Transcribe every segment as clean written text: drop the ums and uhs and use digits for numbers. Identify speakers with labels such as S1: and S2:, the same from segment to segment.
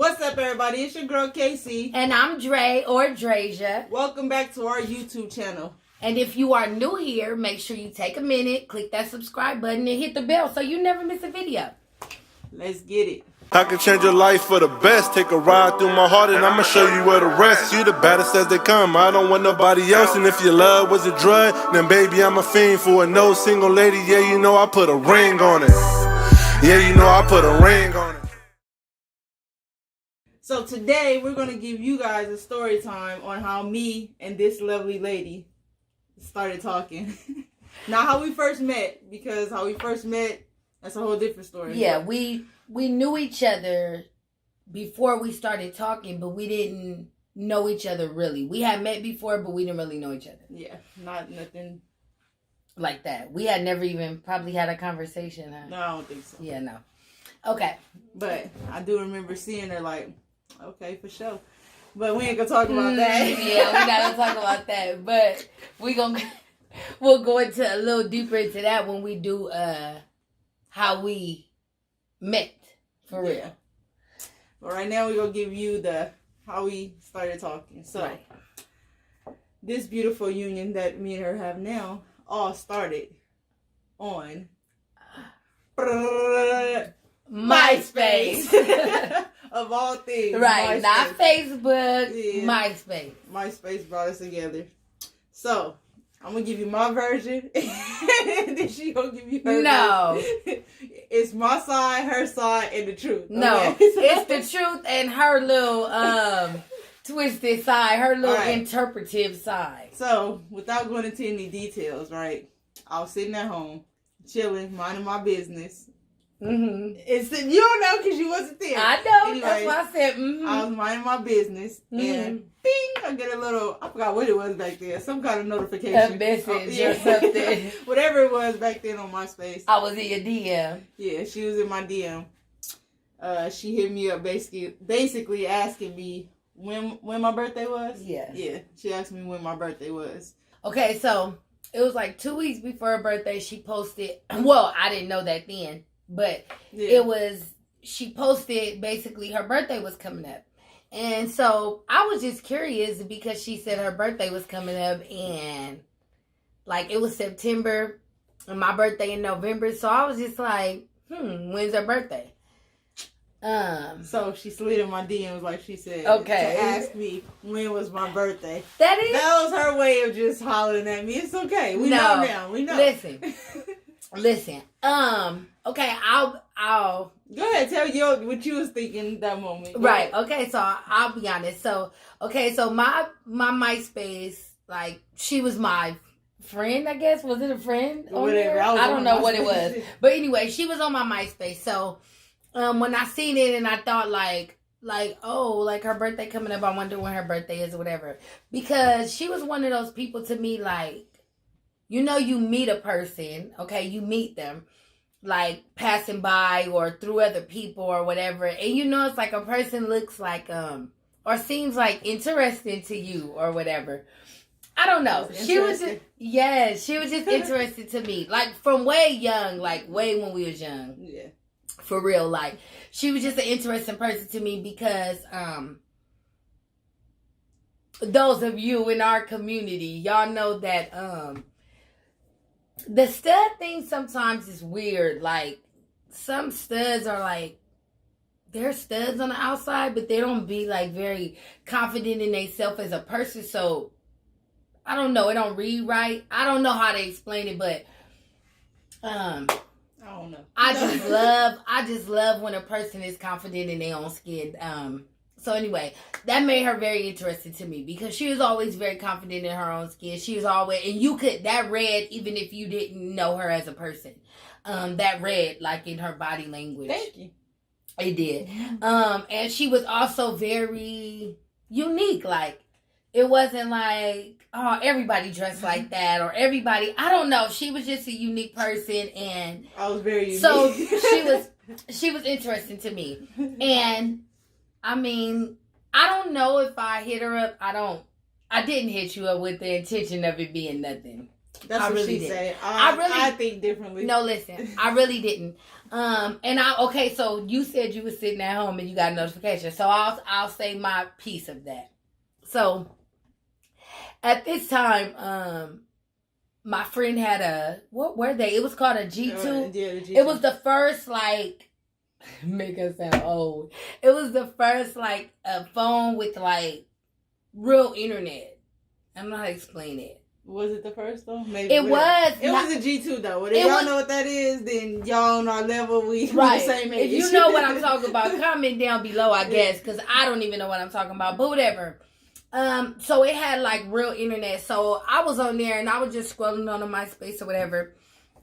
S1: What's up, everybody? It's your girl, Casey.
S2: And I'm Dre or Drasia.
S1: Welcome back to our YouTube channel.
S2: And if you are new here, make sure you take a minute, click that subscribe button, and hit the bell so you never miss a video.
S1: Let's get it.
S3: I can change your life for the best. Take a ride through my heart and I'ma show you where to rest. You the baddest as they come, I don't want nobody else. And if your love was a drug, then baby I'm a fiend for it. No single lady, yeah you know I put a ring on it. Yeah you know I put a ring on it.
S1: So today we're going to give you guys a story time on how me and this lovely lady started talking. Not how we first met, because how we first met, that's a whole different story.
S2: Yeah, we knew each other before we started talking, but we didn't know each other really. We had met before, but we didn't really know each other.
S1: Yeah, nothing
S2: like that. We had never even probably had a conversation, huh?
S1: No, I don't think so.
S2: Yeah, no. Okay.
S1: But I do remember seeing her like, okay, for sure. But we ain't gonna talk about that.
S2: Yeah, we gotta talk about that. But we'll go into a little deeper into that when we do how we met for real.
S1: But right now we're gonna give you the how we started talking. So
S2: right.
S1: This beautiful union that me and her have now all started on MySpace. Of all things.
S2: Right,
S1: MySpace.
S2: not Facebook,
S1: Yeah.
S2: MySpace.
S1: MySpace brought us together. So, I'm going to give you my version, and then she going to give you her version. It's my side, her side, and the truth.
S2: No,
S1: okay?
S2: it's the truth and her little twisted side, her little interpretive side.
S1: So, without going into any details, right, I was sitting at home, chilling, minding my business.
S2: Mm-hmm.
S1: You don't know because you wasn't there.
S2: I know.
S1: Anyway,
S2: that's why I said. Mm-hmm.
S1: I was minding my business, and bing! I get a little. I forgot what it was back then. Some kind of notification,
S2: a message or something.
S1: Whatever it was back then on MySpace.
S2: I was in your DM.
S1: Yeah, she was in my DM. She hit me up basically asking me when my birthday was.
S2: Yeah.
S1: Yeah. She asked me when my birthday was.
S2: Okay, so it was like 2 weeks before her birthday. She posted. Well, I didn't know that then. But she posted basically her birthday was coming up. And so I was just curious because she said her birthday was coming up and like it was September and my birthday in November. So I was just like, when's her birthday?
S1: So she slid in my DMs like she said.
S2: Okay.
S1: To ask me when was my birthday.
S2: That
S1: was her way of just hollering at me. It's okay. We know now. We know.
S2: Listen. Okay, I'll
S1: go ahead. Tell what you was thinking that moment.
S2: Right. Okay. So I'll be honest. So my MySpace, like she was my friend. I guess was it a friend?
S1: Whatever.
S2: I don't know what it was. But anyway, she was on my MySpace. So when I seen it and I thought like her birthday coming up, I wonder when her birthday is or whatever. Because she was one of those people to me like, you know, you meet a person, okay, you meet them, like, passing by or through other people or whatever, and you know it's like a person looks like, or seems like interesting to you or whatever. I don't know. She was just interested to me, like, from way young, like, way when we was young.
S1: Yeah. For
S2: real, like, she was just an interesting person to me because, those of you in our community, y'all know that, the stud thing sometimes is weird. Like, some studs are like, they're studs on the outside, but they don't be like very confident in themselves as a person. So, I don't know. It don't read right. I don't know how to explain it, but
S1: I don't know.
S2: I just love when a person is confident in their own skin. So anyway, that made her very interesting to me because she was always very confident in her own skin. She was always, and that read even if you didn't know her as a person. That read like in her body language.
S1: Thank you.
S2: It did. And she was also very unique. Like, it wasn't like, oh, everybody dressed like that or everybody, I don't know. She was just a unique person and
S1: I was very unique.
S2: So she was interesting to me. And I mean, I don't know if I hit her up. I didn't hit you up with the intention of it being nothing.
S1: That's what
S2: really
S1: she
S2: did.
S1: said.
S2: I
S1: think differently.
S2: No, listen, I really didn't. So you said you were sitting at home and you got a notification. So I'll say my piece of that. So at this time, my friend had what were they? It was called a G2.
S1: Yeah, the G2.
S2: It was the first make us sound old. It was the first a phone with real internet. I don't know how to explain it.
S1: Was it the first though? Maybe
S2: it was.
S1: It was a G2 though. If y'all know what that is, then y'all on our level. We the same age.
S2: If you know what I'm talking about, comment down below, I guess, because I don't even know what I'm talking about. But whatever. So it had real internet. So I was on there and I was just scrolling on the MySpace or whatever.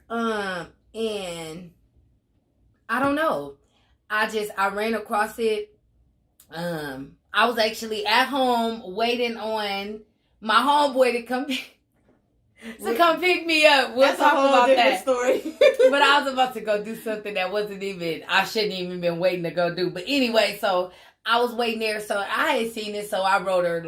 S2: And I don't know. I ran across it. I was actually at home waiting on my homeboy to come pick me up. We'll talk about that
S1: story.
S2: But I was about to go do something that I shouldn't even been waiting to go do. But anyway, so I was waiting there. So I had seen it. So I wrote her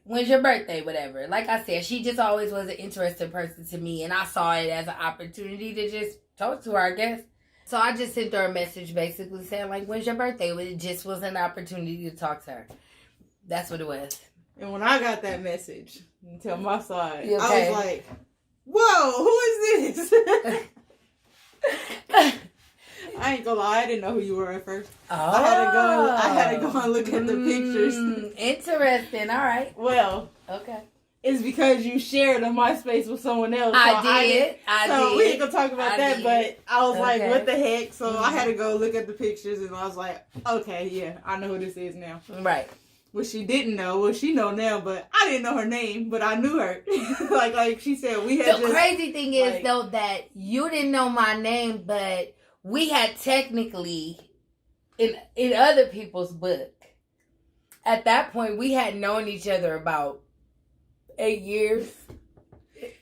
S2: when's your birthday? Whatever. Like I said, she just always was an interesting person to me. And I saw it as an opportunity to just talk to her, I guess. So I just sent her a message basically saying when's your birthday? It just was an opportunity to talk to her. That's what it was.
S1: And when I got that message, tell my side,
S2: okay?
S1: I was like, whoa, who is this? I ain't gonna lie, I didn't know who you were at first.
S2: Oh.
S1: I had to go and look at the pictures.
S2: Interesting. All right.
S1: Well,
S2: okay.
S1: It's because you shared a MySpace with someone else.
S2: I did.
S1: So we ain't gonna talk about that, but I was like, what the heck? So
S2: Mm-hmm.
S1: I had to go look at the pictures and I was like, okay, yeah, I know who this is now.
S2: Right.
S1: What she didn't know, well, she know now, but I didn't know her name, but I knew her. like she said, we had
S2: the crazy thing is, though, that you didn't know my name, but we had technically, in other people's book, at that point, we had known each other about 8 years.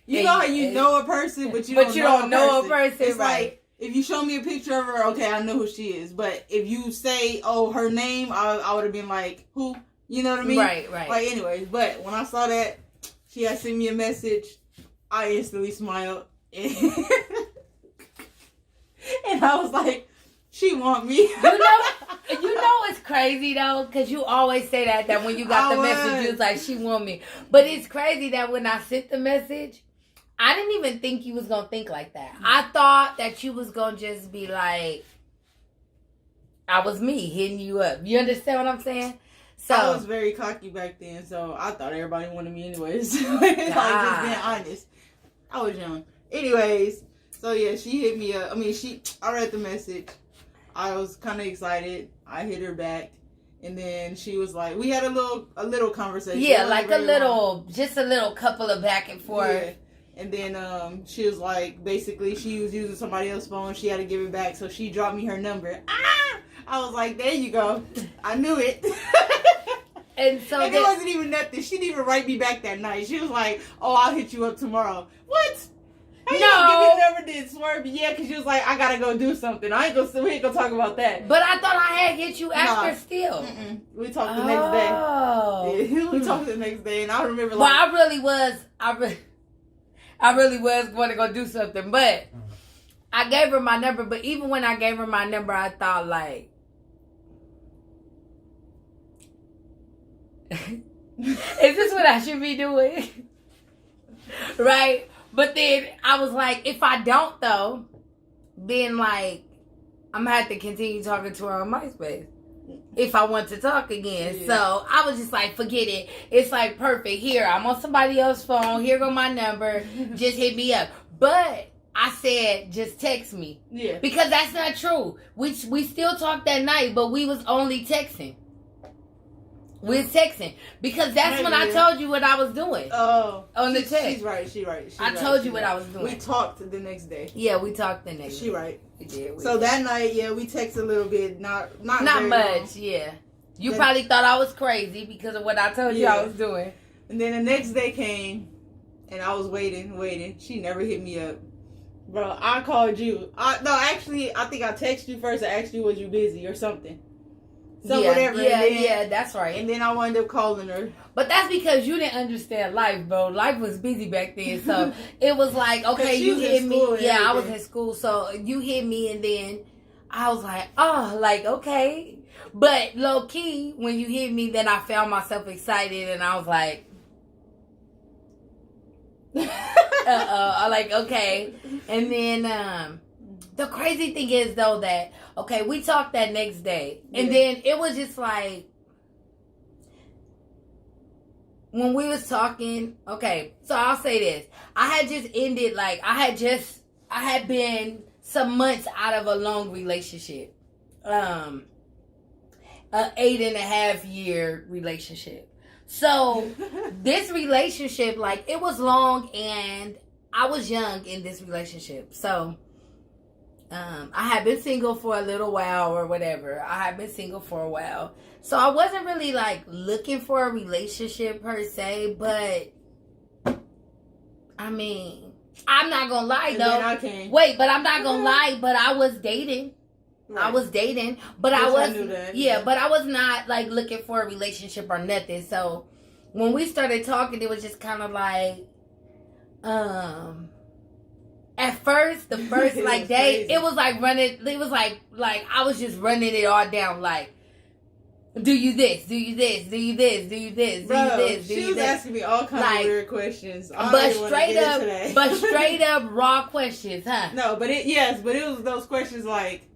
S1: You know how you know a person, but you don't know a person. It's
S2: right.
S1: If you show me a picture of her, okay, I know who she is. But if you say, oh, her name, I would have been like, who? You know what I mean?
S2: Right.
S1: Anyways, but when I saw that, she had sent me a message, I instantly smiled. And I was like, she want me.
S2: You know it's crazy, though, because you always say that when you got the message, you was like, she want me. But it's crazy that when I sent the message, I didn't even think you was going to think like that. I thought that you was going to just be like, I was me hitting you up. You understand what I'm saying? So
S1: I was very cocky back then, so I thought everybody wanted me anyways. Just being honest. I was young. Anyways, so yeah, she hit me up. I read the message. I was kind of excited. I hit her back. And then she was like, we had a little conversation.
S2: Yeah, just a little couple of back and forth.
S1: Yeah. And then she was like, basically, she was using somebody else's phone. She had to give it back. So she dropped me her number. I was like, there you go. I knew it.
S2: And
S1: it wasn't even nothing. She didn't even write me back that night. She was like, oh, I'll hit you up tomorrow. What? How you give me the number? Did swerve? Yeah, because she was like, I got to go do something. We ain't going to talk about that.
S2: But I thought I had hit you after still.
S1: We talked the next day. Yeah, we talked the next day. And I remember
S2: Well, I really was going to go do something. But I gave her my number. But even when I gave her my number, I thought is this what I should be doing? Right? But then I was like, if I don't though, then I'm gonna have to continue talking to her on MySpace if I want to talk again. Yeah. So I was just like, forget it. It's perfect. Here, I'm on somebody else's phone. Here go my number. Just hit me up. But I said, just text me.
S1: Yeah.
S2: Because that's not true. We still talked that night, but we was only texting. We're texting because that's when I told you what I was doing. Oh, on the text.
S1: She's right.
S2: I told you what I was doing.
S1: We talked the next day.
S2: Yeah, we talked the next day.
S1: She right.
S2: We did.
S1: So that night, yeah, we texted a little bit. Not
S2: much.
S1: Long.
S2: Yeah. You probably thought I was crazy because of what I told you I was doing.
S1: And then the next day came, and I was waiting. She never hit me up. Bro, I called you. I think I texted you first. I asked you, was you busy or something? whatever.
S2: Yeah, that's right.
S1: And then I wound up calling her.
S2: But that's because you didn't understand life, bro. Life was busy back then, so it was like, okay, you hit me. Yeah, I was in school, so you hit me, and then I was like, oh, like, okay. But low key, when you hit me, then I found myself excited, and I was like, I like, okay. And then the crazy thing is though that, okay, we talked that next day, and then it was just like, when we was talking, okay, so I'll say this. I had just ended, like, I had been some months out of a long relationship. An 8.5-year relationship. So, this relationship, like, it was long, and I was young in this relationship. So, I had been single for a little while or whatever. I had been single for a while. So I wasn't really like looking for a relationship per se, but I mean, I'm not gonna lie though. Wait, but I'm not gonna lie, but I was dating. Right. I was dating, but I was but I was not like looking for a relationship or nothing. So when we started talking, it was just kind of like at first, the first like day, it was like running. It was like I was just running it all down. Like, do you this? Do you this? Do you this? Do you this? Do you this? Do you this?
S1: She was asking me all kinds of weird questions.
S2: But straight up raw questions, huh?
S1: No, but it was those questions like,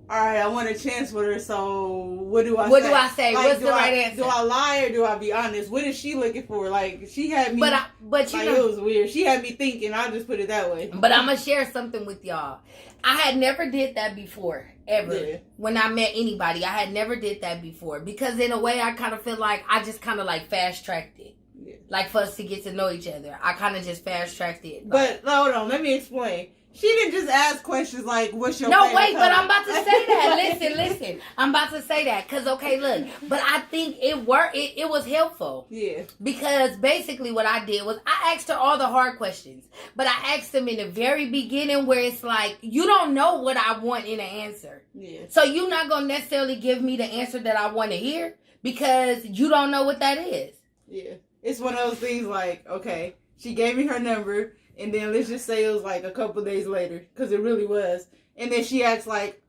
S1: all right, I want a chance with her, so what do I say?
S2: What do I say?
S1: Like,
S2: what's the right answer?
S1: Do I lie or do I be honest? What is she looking for? Like, she had me...
S2: But you know,
S1: it was weird. She had me thinking. I'll just put it that way.
S2: But I'm going to share something with y'all. I had never did that before, ever. Yeah. When I met anybody, I had never did that before. Because in a way, I kind of feel like I just kind of like fast-tracked it. Yeah. Like, for us to get to know each other. I kind of just fast-tracked it.
S1: But, hold on. Let me explain. She didn't just ask questions like, what's your
S2: favorite
S1: color?
S2: But I'm about to say that. Listen. I'm about to say that. Because, okay, look. But I think it worked. It was helpful.
S1: Yeah.
S2: Because basically what I did was I asked her all the hard questions. But I asked them in the very beginning where it's like, you don't know what I want in an answer.
S1: Yeah.
S2: So you're not going to necessarily give me the answer that I want to hear. Because you don't know what that is.
S1: Yeah. It's one of those things like, okay, she gave me her number. And then let's just say it was like a couple days later, because it really was. And then she asked like,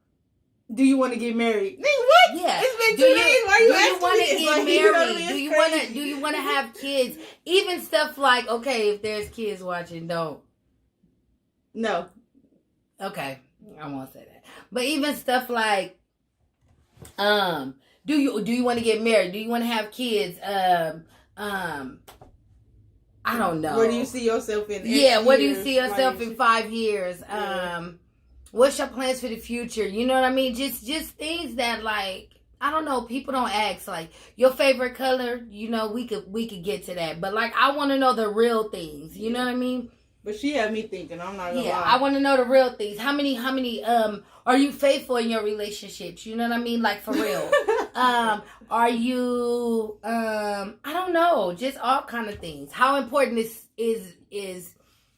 S1: "Do you want to get married?" What?
S2: Yeah.
S1: It's been 2 days. Why are you asking me?
S2: Do you want to get married? Do you want to have kids? Even stuff like, okay, if there's kids watching, don't.
S1: No.
S2: Okay, I won't say that. But even stuff like, do you want to get married? Do you want to have kids? I don't know.
S1: Where do you see yourself in?
S2: Where do you see yourself in 5 years? Yeah. What's your plans for the future? You know what I mean? Just things that like, I don't know, people don't ask. Like, your favorite color, you know, we could get to that. But like, I want to know the real things. You know what I mean?
S1: But she had me thinking, I'm not gonna lie.
S2: I want to know the real things. How many are you faithful in your relationships? You know what I mean? Like, for real. Are you I don't know, just all kind of things. How important is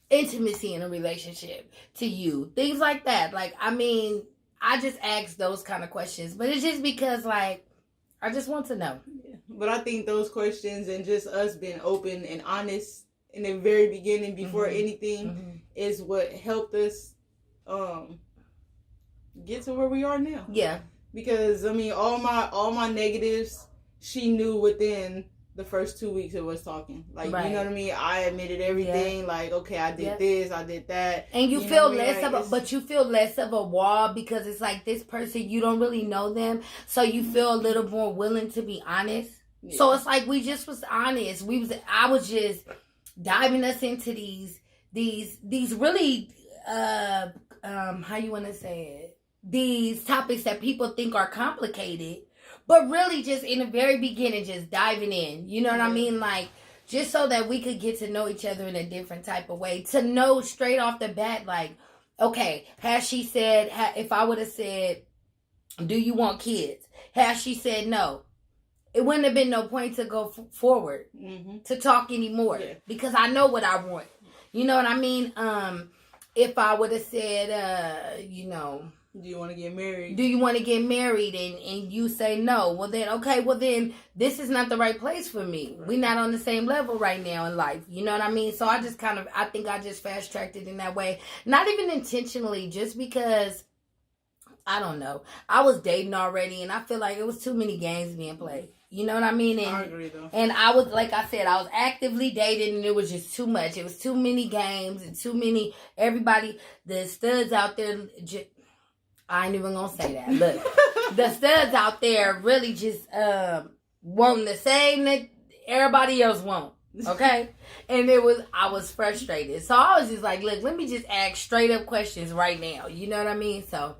S2: intimacy in a relationship to you? Things like that. Like, I mean, I just ask those kind of questions, but it's just because like I just want to know.
S1: Yeah. But I think those questions and just us being open and honest in the very beginning before anything is what helped us get to where we are now.
S2: Yeah.
S1: Because I mean, all my negatives, she knew within the first 2 weeks of us talking. Like, right. You know what I mean? I admitted everything. Yeah. Like, okay, I did this, I did that.
S2: And you feel less of a wall because it's like this person, you don't really know them. So you feel a little more willing to be honest. Yeah. So it's like we just was honest. I was just diving us into these really how you want to say it? These topics that people think are complicated, but really just in the very beginning, just diving in. You know what I mean? Like, just so that we could get to know each other in a different type of way. To know straight off the bat, like, okay, has she said, if I would have said, do you want kids? Has she said no? It wouldn't have been no point to go forward, to talk anymore. Yeah. Because I know what I want. You know what I mean? If I would have said,
S1: Do you want to get married?
S2: Do you want to get married? And you say no. Well then, okay, well then this is not the right place for me. Right. We're not on the same level right now in life. You know what I mean? So I think I just fast tracked it in that way. Not even intentionally, just because, I don't know. I was dating already and I feel like it was too many games being played. You know what I mean? And,
S1: I agree though.
S2: And I was, like I said, I was actively dating and it was just too much. It was too many games and too many, everybody, the studs out there, I ain't even gonna say that. Look, the studs out there really just wanting the same that everybody else want. Okay? And I was frustrated. So I was just like, look, let me just ask straight up questions right now. You know what I mean? So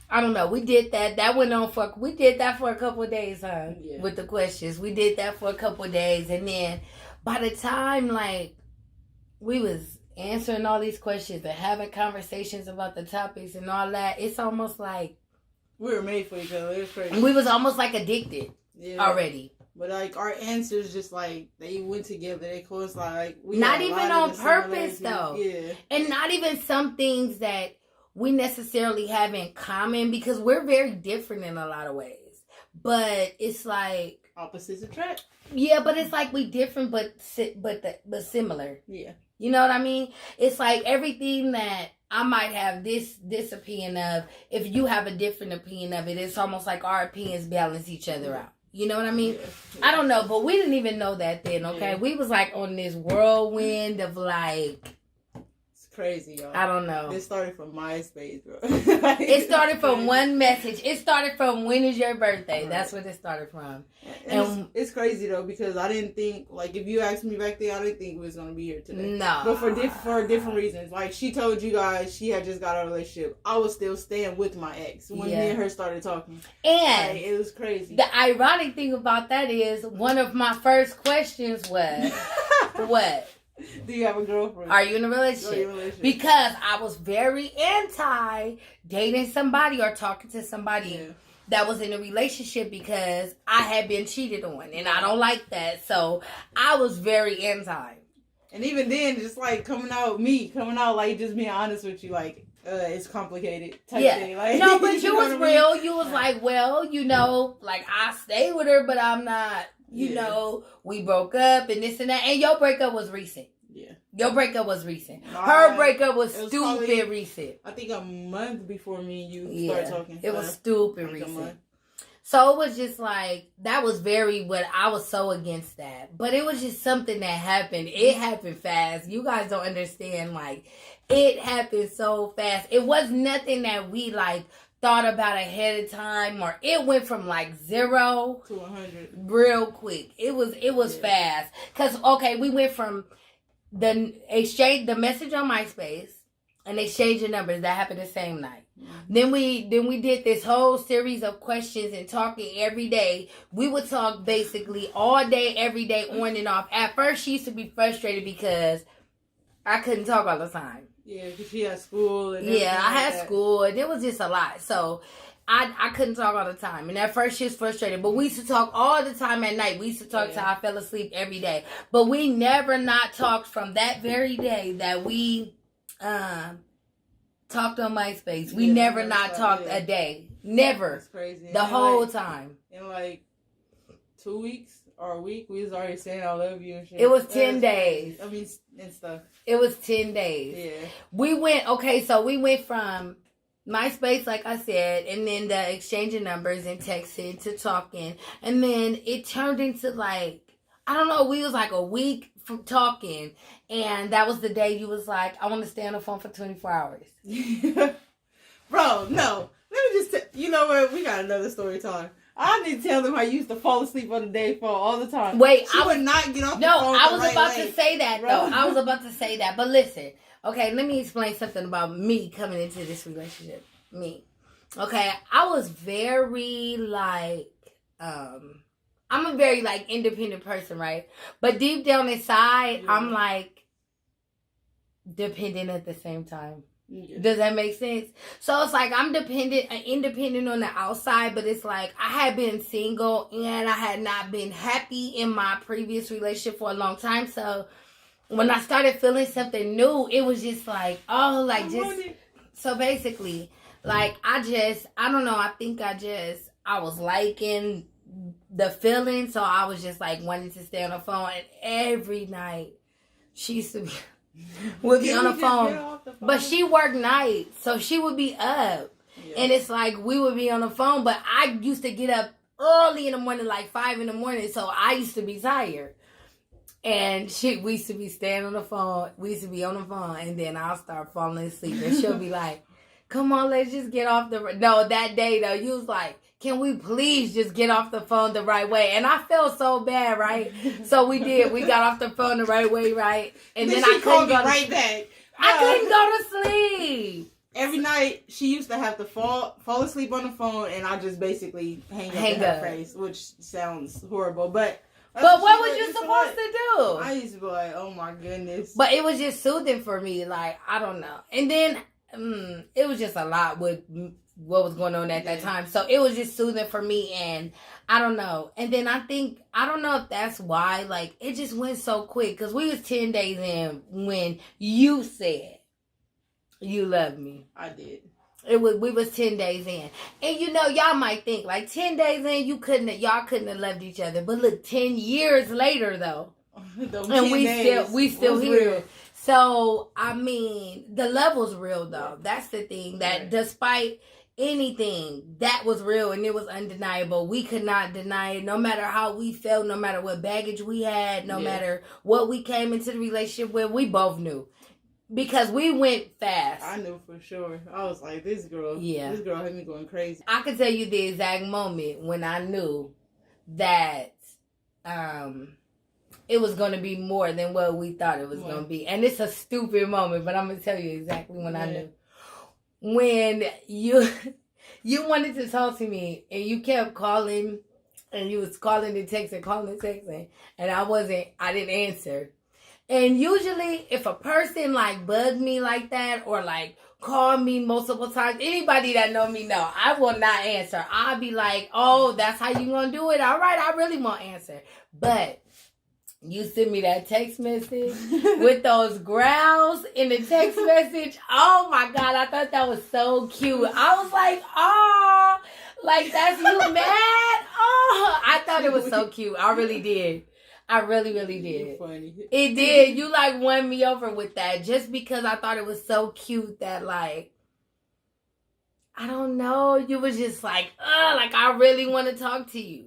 S2: I don't know. We did that. That went on we did that for a couple of days, huh? Yeah. With the questions. We did that for a couple of days. And then by the time, like, we was answering all these questions and having conversations about the topics and all that, it's almost like
S1: we were made for each other. It was crazy.
S2: We was almost like addicted already.
S1: But like our answers just like they went together. They close like we
S2: not even on purpose though. Yeah. And not even some things that we necessarily have in common because we're very different in a lot of ways. But it's like
S1: opposites attract.
S2: Yeah, but it's like we different but similar.
S1: Yeah.
S2: You know what I mean? It's like everything that I might have this opinion of, if you have a different opinion of it, it's almost like our opinions balance each other out. You know what I mean? Yeah. I don't know, but we didn't even know that then, okay? Yeah. We was like on this whirlwind of like...
S1: It's crazy, y'all.
S2: I don't know.
S1: It started from MySpace, bro.
S2: It started from one message. It started from, when is your birthday? Right. That's what it started from.
S1: And it's crazy, though, because I didn't think, like, if you asked me back then, I didn't think we was going to be here today.
S2: No.
S1: But for different reasons. Like, she told you guys she had just got out of a relationship. I was still staying with my ex when me and her started talking.
S2: And
S1: like, it was crazy.
S2: The ironic thing about that is, one of my first questions was, what?
S1: Do you have a girlfriend?
S2: Are you in a relationship? Because I was very anti dating somebody or talking to somebody that was in a relationship because I had been cheated on and I don't like that. So I was very anti.
S1: And even then, just like coming out like just being honest with you, like it's complicated type thing. Like,
S2: no, but you was real. You was like, well, you know, like I stayed with her, but I'm not. You know, we broke up and this and that. And your breakup was recent.
S1: Yeah.
S2: Your breakup was recent. Her breakup was stupid recent.
S1: I think a month before me and you started talking.
S2: It was stupid recent. So it was just like, that was I was so against that. But it was just something that happened. It happened fast. You guys don't understand. Like, it happened so fast. It was nothing that we like thought about ahead of time, or it went from like 0
S1: to 100
S2: real quick. It was fast. Cause okay, we went from the message on MySpace and exchanging numbers that happened the same night. Mm-hmm. Then we did this whole series of questions and talking every day. We would talk basically all day, every day, on and off. At first, she used to be frustrated because I couldn't talk all the time.
S1: Yeah, because she had school. And
S2: I had school, and it was just a lot. So I couldn't talk all the time. And at first, she was frustrated. But we used to talk all the time at night. We used to talk till I fell asleep every day. But we never not talked from that very day that we talked on MySpace. We never not talked a day. Never.
S1: That's crazy.
S2: The whole time.
S1: In like 2 weeks or a week, we was already saying I love you and shit.
S2: It was 10 days.
S1: I mean, and stuff.
S2: It was 10 days.
S1: Yeah.
S2: We went from MySpace, like I said, and then the exchanging numbers and texting to talking. And then it turned into like, I don't know, we was like a week from talking. And that was the day you was like, I want to stay on the phone for 24 hours.
S1: Bro, no. Let me just you know what? We got another story time. I need to tell them how you used to fall asleep on the day phone all the time.
S2: Wait,
S1: I would not get off the phone.
S2: No, I was about to say that, though. I was about to say that. But listen, okay, let me explain something about me coming into this relationship. Me. Okay, I was very, like, I'm a very, like, independent person, right? But deep down inside, I'm, like, dependent at the same time. Yeah. Does that make sense? So it's like I'm independent on the outside, but it's like I had been single and I had not been happy in my previous relationship for a long time. So when I started feeling something new, it was just like, oh, like just so basically, Like, I don't know. I think I was liking the feeling. So I was just like wanting to stay on the phone. And every night she used to be, would be on the phone. But she worked nights. So she would be up. Yeah. And it's like we would be on the phone. But I used to get up early in the morning, like 5 in the morning. So I used to be tired. And we used to be staying on the phone. We used to be on the phone. And then I'll start falling asleep. And she'll be like, come on, let's just get off No, that day, though, you was like, can we please just get off the phone the right way? And I felt so bad, right? So we did. We got off the phone the right way, right? And then I couldn't go
S1: right back.
S2: I couldn't go to sleep.
S1: Every night, she used to have to fall asleep on the phone, and I just basically hang up in her face, which sounds horrible. But
S2: what was you supposed to do?
S1: I used to be like, oh my goodness.
S2: But it was just soothing for me. Like, I don't know. And then it was just a lot with what was going on at that time. So it was just soothing for me, and I don't know. And then I don't know if that's why, like, it just went so quick. Because we was 10 days in when you said you loved me.
S1: I did.
S2: We was 10 days in. And you know, y'all might think, like, 10 days in, y'all couldn't have loved each other. But look, 10 years later, though. And we still here. Real. So, I mean, the love was real, though. That's the thing. That despite anything, that was real and it was undeniable. We could not deny it. No matter how we felt, no matter what baggage we had, no matter what we came into the relationship with, we both knew. Because we went fast.
S1: I knew for sure. I was like, this girl had me going crazy.
S2: I can tell you the exact moment when I knew that it was going to be more than what we thought it was going to be. And it's a stupid moment, but I'm going to tell you exactly when I knew. When you wanted to talk to me and you kept calling and you was calling and texting, and I didn't answer. And usually if a person like bugged me like that or like called me multiple times, anybody that know me know, I will not answer. I'll be like, oh, that's how you gonna do it? All right, I really won't answer. But you sent me that text message with those growls in the text message. Oh my God, I thought that was so cute. I was like, oh, like that's you mad? Oh, I thought it was so cute. I really did. I really, really did.
S1: Funny.
S2: It did. You like won me over with that just because I thought it was so cute that like, I don't know. You was just like, like I really want to talk to you.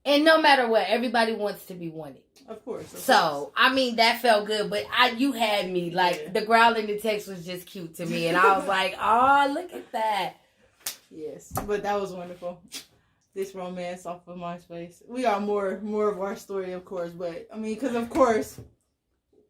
S2: And no matter what, everybody wants to be wanted.
S1: Of course.
S2: So, I mean, that felt good. But you had me. Like, the growl in the text was just cute to me. And I was like, oh, look at that.
S1: Yes. But that was wonderful. This romance off of MySpace. We got more of our story, of course. But, I mean, because, of course,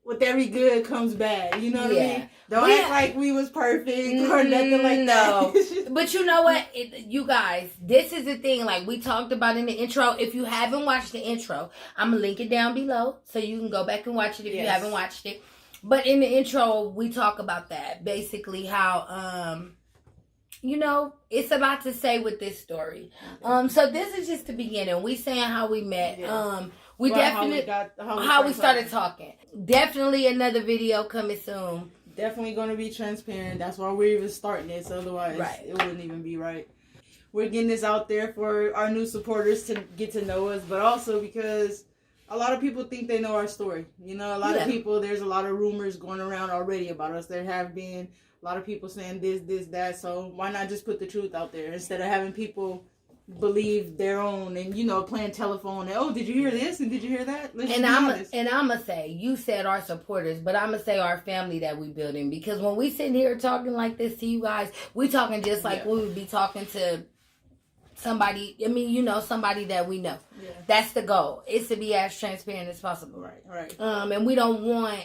S1: with every good comes bad. You know what I mean? Don't act like we was perfect or nothing like that.
S2: But you know what? You guys, this is the thing. Like we talked about in the intro. If you haven't watched the intro, I'm going to link it down below. So you can go back and watch it if you haven't watched it. But in the intro, we talk about that. Basically how, you know, it's a lot to say with this story. So this is just the beginning. We saying how we met. We definitely how we started talking. Definitely another video coming soon.
S1: Definitely going to be transparent. That's why we're even starting this. Otherwise, it wouldn't even be right. We're getting this out there for our new supporters to get to know us, but also because a lot of people think they know our story. You know, a lot of people, there's a lot of rumors going around already about us. There have been a lot of people saying this, that. So why not just put the truth out there instead of having people believe their own and, you know, playing telephone and, oh, did you hear this and did you hear that?
S2: I'm gonna say, you said our supporters, but I'm gonna say our family that we building, because when we sitting here talking like this to you guys, we talking just like we would be talking to somebody. I mean, you know, somebody that we know. That's the goal. It's to be as transparent as possible.
S1: Right.
S2: And we don't want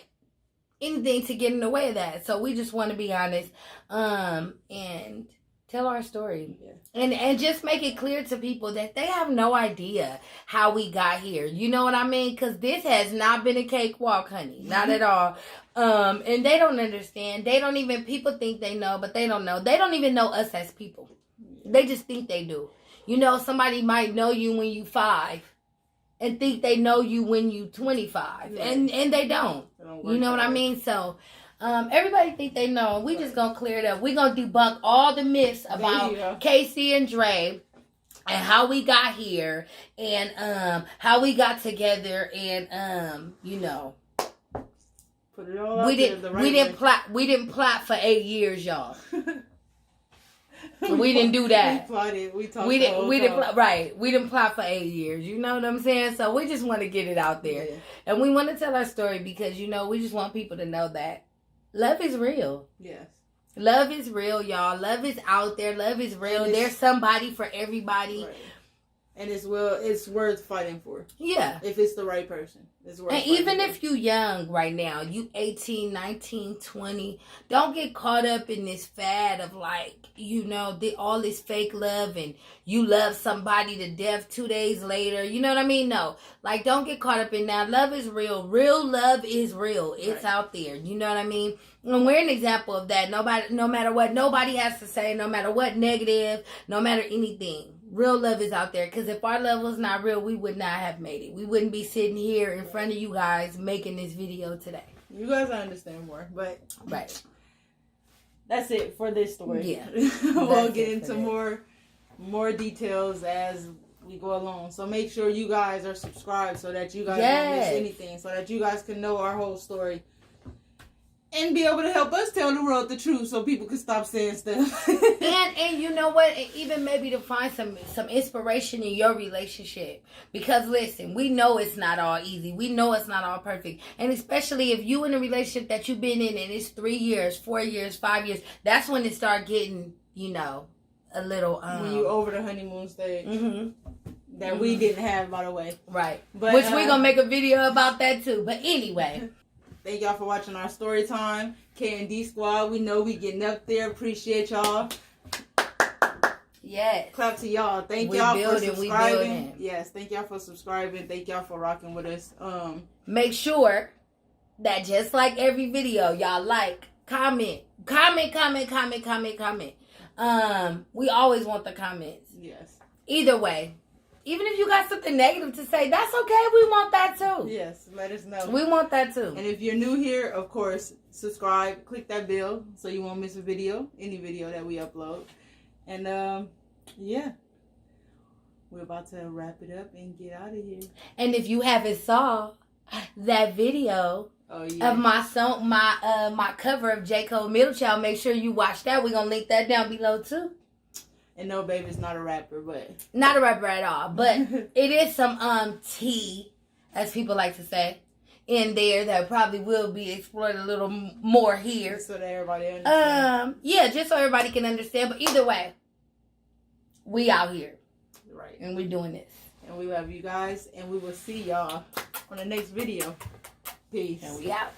S2: anything to get in the way of that. So we just want to be honest and tell our story. And just make it clear to people that they have no idea how we got here. You know what I mean? Because this has not been a cakewalk, honey. Not at all. And they don't understand. They don't even, people think they know, but they don't know. They don't even know us as people. They just think they do. You know, somebody might know you when you 5 and think they know you when you 25. And they don't. You know what I mean? So, Everybody think they know. We just gonna clear it up. We gonna debunk all the myths about Casey and Dre and how we got here and how we got together and you know.
S1: Put it all out there the right way.
S2: We didn't plot for 8 years, y'all. we didn't do that.
S1: We plotted. We talked.
S2: We didn't plot for 8 years. You know what I'm saying? So we just want to get it out there, and we want to tell our story because we just want people to know that love is real.
S1: Yes.
S2: Love is real, y'all. Love is out there. Love is real. There's somebody for everybody.
S1: Right. And it's worth fighting for.
S2: Yeah.
S1: If it's the right person. It's worth
S2: and even if you young right now, you 18, 19, 20, don't get caught up in this fad of all this fake love and you love somebody to death 2 days later. You know what I mean? No. Like, don't get caught up in that. Love is real. Real love is real. It's out there. You know what I mean? And we're an example of that. No matter what nobody has to say, no matter what negative, no matter anything. Real love is out there. Because if our love was not real, we would not have made it. We wouldn't be sitting here in front of you guys making this video today.
S1: You guys understand more, but
S2: right.
S1: That's it for this story.
S2: Yeah.
S1: We'll get into more details as we go along. So make sure you guys are subscribed so that you guys don't miss anything. So that you guys can know our whole story. And be able to help us tell the world the truth so people can stop saying stuff.
S2: and you know what? And even maybe to find some inspiration in your relationship. Because listen, we know it's not all easy. We know it's not all perfect. And especially if you in a relationship that you've been in and it's 3 years, 4 years, 5 years, that's when it start getting, a little...
S1: when you over the honeymoon stage. Mm-hmm. That we didn't have, by the way.
S2: Right. But, which we're going to make a video about that too. But anyway...
S1: Thank y'all for watching our story time. K&D Squad, we know we getting up there. Appreciate y'all.
S2: Yes.
S1: Clap to y'all. Thank y'all for subscribing. Yes, thank y'all for subscribing. Thank y'all for rocking with us.
S2: Make sure that just like every video, y'all comment. We always want the comments.
S1: Yes.
S2: Either way. Even if you got something negative to say, that's okay. We want that too.
S1: Yes, let us know.
S2: We want that too.
S1: And if you're new here, of course, subscribe. Click that bell so you won't miss any video that we upload. And, we're about to wrap it up and get out of here.
S2: And if you haven't saw that video of my song, my cover of J. Cole Middle Child, make sure you watch that. We're going to link that down below too.
S1: And no, baby's not a rapper, but...
S2: Not a rapper at all, but it is some tea, as people like to say, in there that probably will be explored a little more here.
S1: So that everybody understands.
S2: Just so everybody can understand. But either way, we out here.
S1: Right.
S2: And we're doing this.
S1: And we love you guys, and we will see y'all on the next video. Peace.
S2: And we out.